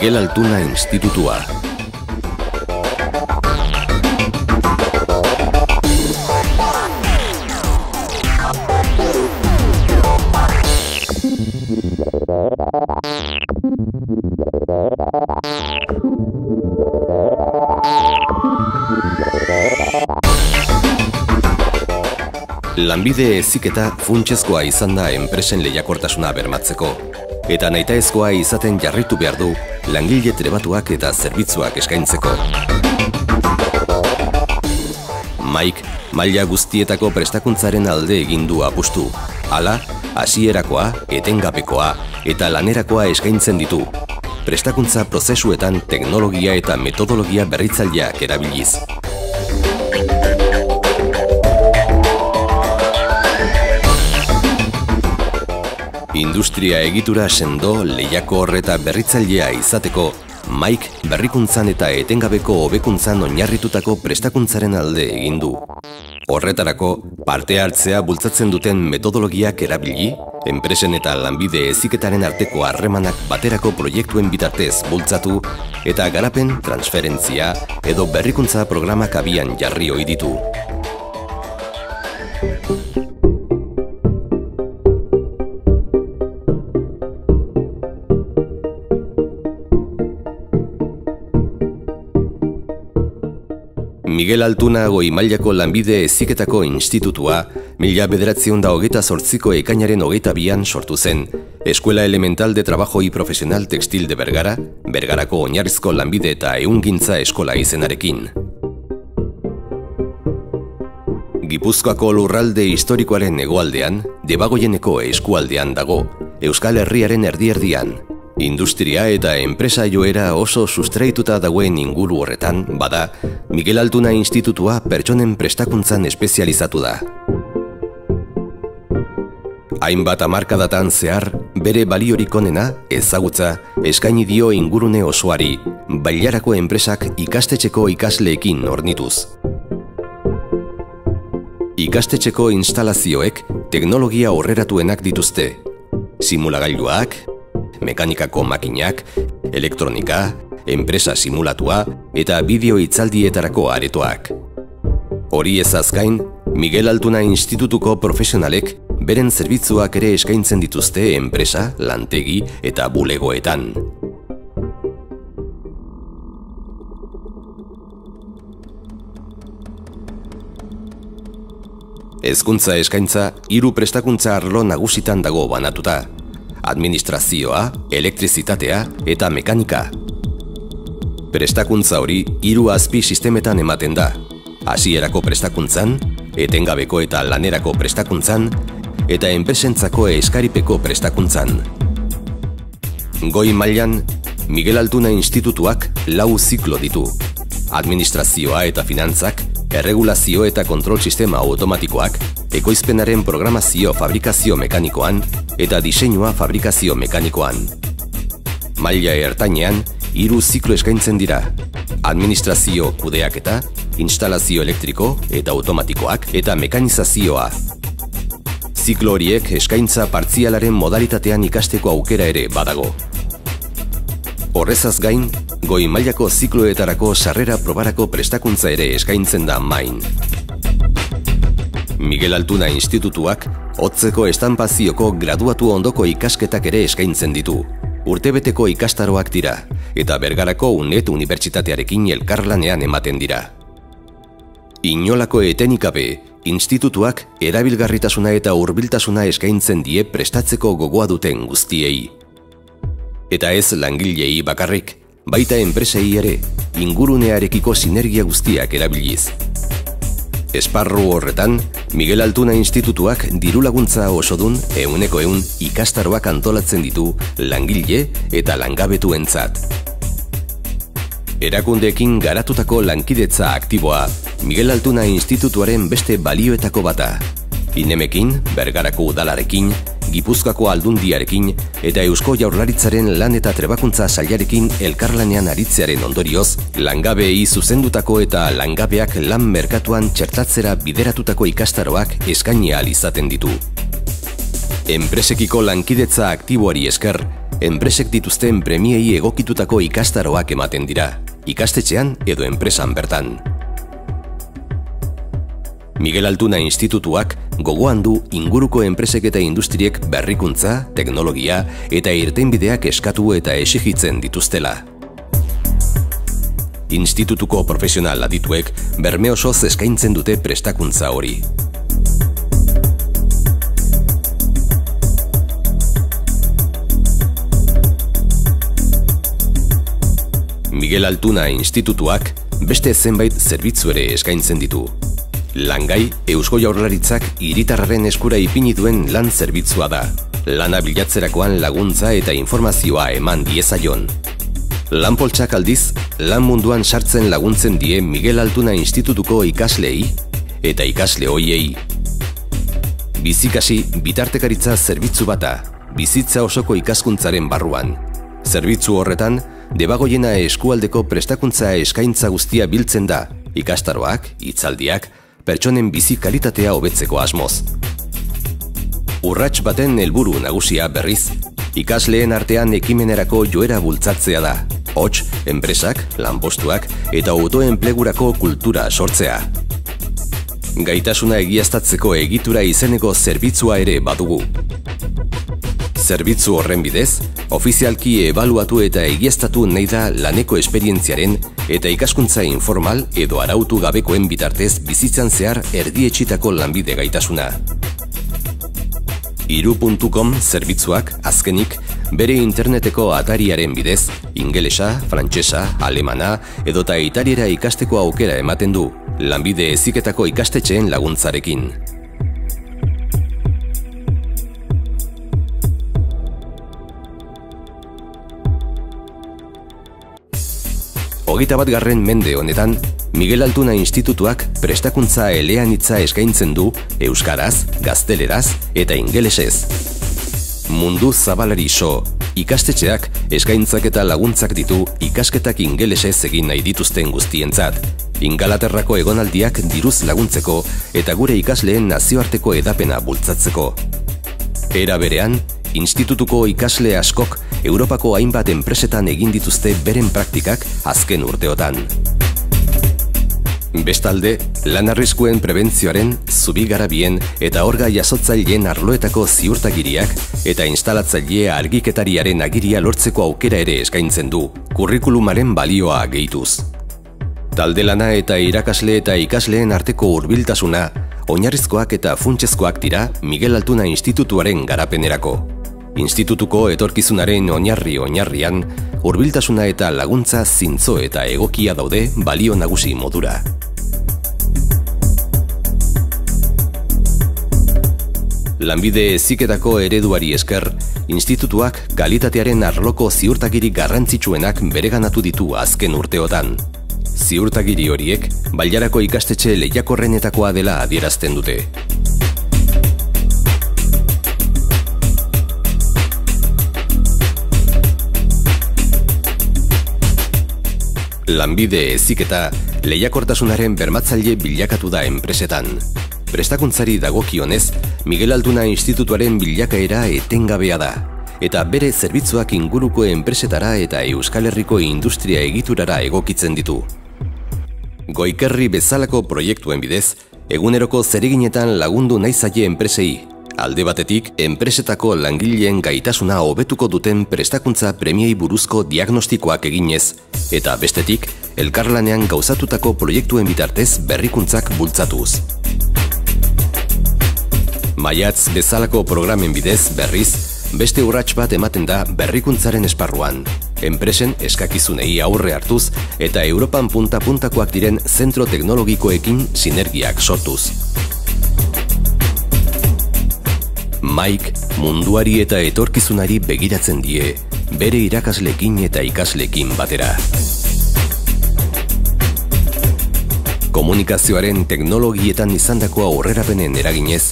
Miguel Altuna Institutua. Lanbide heziketa funtsezkoa izan da enpresen lehiakortasuna bermatzeko, eta nahitaezkoa izaten jarraitu behar du langile trebatuak eta zerbitzuak eskaintzeko. Mike maila guztietako prestakuntzaren alde egin du apustu. Hala, hasierakoa, etengabekoa eta lanerakoa eskaintzen ditu. Prestakuntza prozesuetan teknologia eta metodologia berritzaileak erabiliz. Industria egitura sendo, lehiakor eta berritzailea izateko, Mike berrikuntzan eta etengabeko hobekuntzan oinarritutako prestakuntzaren alde egin du. Horretarako, parte hartzea bultzatzen duten metodologiak erabili, enpresen eta lanbide heziketaren arteko harremanak baterako proiektuen bitartez bultzatu eta garapen, transferentzia edo berrikuntza programak abian jarri ohi ditu. Miguel Altuna goi mailako lanbide heziketako institutua 1928ko ekainaren 22an sortu zen, Escuela Elemental de Trabajo y Profesional Textil de Bergara, Bergarako oinarrizko lanbide eta ehungintza eskola izenarekin. Gipuzkoako lurralde historikoaren hegoaldean, Debagoieneko eskualdean dago, Euskal Herriaren erdi-erdian. Industria eta enpresa joera oso sustraituta dagoen inguru horretan, bada, Miguel Altuna Institutua pertsonen prestakuntzan espezializatu da. Hainbat hamarkadatan zehar, bere baliorik onena, ezagutza, eskaini dio ingurune osoari, bailarako enpresak ikastetxeko ikasleekin hornituz. Ikastetxeko instalazioek teknologia aurreratuenak dituzte, simulagailuak, mekanikako makinak, elektronika, enpresa simulatua eta bideo hitzaldietarako aretoak. Hori ezaz gain, Miguel Altuna Institutuko profesionalek beren zerbitzuak ere eskaintzen dituzte enpresa, lantegi eta bulegoetan. Hezkuntza eskaintza 3 prestakuntza arlo nagusitan dago banatuta: administrazioa, elektrizitatea eta mekanika. Prestakuntza hori 3 azpi sistemetan ematen da: hasierako prestakuntzan, etengabeko eta lanerako prestakuntzan, eta enpresentzako eskaripeko prestakuntzan. Goi mailan, Miguel Altuna Institutuak 4 ziklo ditu: administrazioa eta finantzak, erregulazio eta kontrol sistema automatikoak, ekoizpenaren programazio fabrikazio mekanikoan eta diseinua fabrikazio mekanikoan. Maila ertainean, 3 ziklo eskaintzen dira: administrazio kudeaketa, instalazio elektriko eta automatikoak eta mekanizazioa. Ziklo horiek eskaintza partzialaren modalitatean ikasteko aukera ere badago. Horrezaz gain, goi mailako zikloetarako sarrera probarako prestakuntza ere eskaintzen da main. Miguel Altuna Institutuak hotzeko estanpazioko graduatu ondoko ikasketak ere eskaintzen ditu. Urtebeteko ikastaroak dira, eta Bergarako UNED unibertsitatearekin elkarlanean ematen dira. Inolako etenik gabe, institutuak erabilgarritasuna eta hurbiltasuna eskaintzen die prestatzeko gogoa duten guztiei. Eta ez langilei bakarrik, baita enpresei ere, ingurunearekiko sinergia guztiak erabiliz. Esparru horretan, Miguel Altuna Institutuak dirulaguntza osodun 100% ikastaroak antolatzen ditu langile eta langabetuentzat. Erakundeekin garatutako lankidetza aktiboa Miguel Altuna Institutuaren beste balioetako bata. Inemekin, Bergarako udalarekin, Gipuzkoako aldundiarekin eta Eusko Jaurlaritzaren lan eta trebakuntza sailarekin elkarlanean aritzearen ondorioz, langabeei zuzendutako eta langabeak lan merkatuan txertatzera bideratutako ikastaroak eskaini ahal izaten ditu. Enpresekiko lankidetza aktiboari esker, enpresek dituzten premiei egokitutako ikastaroak ematen dira, ikastetxean edo enpresan bertan. Miguel Altuna Institutuak gogoan du inguruko enpresek eta industriek berrikuntza, teknologia eta irtenbideak eskatu eta exigitzen dituztela. Institutuko profesional adituek berme osoz eskaintzen dute prestakuntza hori. Miguel Altuna Institutuak beste zenbait zerbitzu ere eskaintzen ditu. Langai, Eusko Jaurlaritzak hiritarraren eskura ipini duen lan zerbitzua da. Lana bilatzerakoan laguntza eta informazioa eman diezaion. Lanpoltsak aldiz, lan munduan sartzen laguntzen die Miguel Altuna Institutuko ikasleei eta ikasle hoiei. Bizikasi bitartekaritza zerbitzu bata, bizitza osoko ikaskuntzaren barruan. Zerbitzu horretan, Debagoiena eskualdeko prestakuntza eskaintza guztia biltzen da, ikastaroak, hitzaldiak, pertsonen bizi kalitatea hobetzeko asmoz. Urrats baten helburu nagusia berriz, ikasleen artean ekimenerako joera bultzatzea da. Hots, enpresak, lanpostuak eta autoenplegurako kultura sortzea. Gaitasuna egiaztatzeko egitura izeneko zerbitzua ere badugu. Zerbitzu horren bidez, ofizialki ebaluatu eta egiaztatu nahi da laneko esperientziaren eta ikaskuntza informal edo arautu gabekoen bitartez bizitzan zehar erdietsitako lanbide gaitasuna. Iru.com zerbitzuak, azkenik, bere interneteko atariaren bidez, ingelesa, frantsesa, alemana edota italiera ikasteko aukera ematen du, lanbide heziketako ikastetxeen laguntzarekin. 21. mende honetan, Miguel Altuna Institutuak prestakuntza eleanitza eskaintzen du euskaraz, gazteleraz eta ingelesez. Mundu zabalari so, ikastetxeak eskaintzak eta laguntzak ditu ikasketak ingelesez egin nahi dituzten guztientzat, Ingalaterrako egonaldiak diruz laguntzeko eta gure ikasleen nazioarteko edapena bultzatzeko. Era berean, institutuko ikasle askok Europako hainbat enpresetan egin dituzte beren praktikak azken urteotan. Bestalde, lan arriskuen prebentzioaren, zubigarabien eta orga jasotzaileen arloetako ziurtagiriak eta instalatzaile argiketariaren agiria lortzeko aukera ere eskaintzen du, kurrikulumaren balioa gehituz. Talde lana eta irakasle eta ikasleen arteko hurbiltasuna, oinarrizkoak eta funtsezkoak dira Miguel Altuna Institutuaren garapenerako. Institutuko etorkizunaren oinarrian, hurbiltasuna eta laguntza zintzo eta egokia daude balio nagusi modura. Lanbide heziketako ereduari esker, institutuak kalitatearen arloko ziurtagiri garrantzitsuenak bereganatu ditu azken urteotan. Ziurtagiri horiek, Bailarako ikastetxe lehiakorrenetakoa dela adierazten dute. Lanbide heziketa lehiakortasunaren bermatzaile bilakatu da enpresetan. Prestakuntzari dagokionez, Miguel Altuna Institutuaren bilakaera etengabea da, eta bere zerbitzuak inguruko enpresetara eta Euskal Herriko industria egiturara egokitzen ditu. Goikerri bezalako proiektuen bidez, eguneroko zereginetan lagundu nahi zaie enpresei, alde batetik, enpresetako langileen gaitasuna hobetuko duten prestakuntza premiei buruzko diagnostikoak eginez, eta bestetik, elkarlanean gauzatutako proiektuen bitartez berrikuntzak bultzatuz. Maiatz bezalako programen bidez, berriz, beste urrats bat ematen da berrikuntzaren esparruan, enpresen eskakizunei aurre hartuz eta Europan punta-puntakoak diren zentro teknologikoekin sinergiak sortuz. Mike munduari eta etorkizunari begiratzen die, bere irakaslekin eta ikaslekin batera. Komunikazioaren teknologietan izandako aurrerapenen eraginez,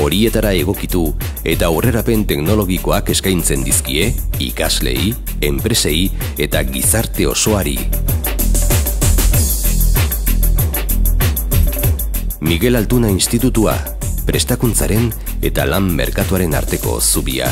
horietara egokitu eta aurrerapen teknologikoak eskaintzen dizkie, ikaslei, enpresei eta gizarte osoari. Miguel Altuna Institutua, prestakuntzaren eta lan merkatuaren arteko zubia.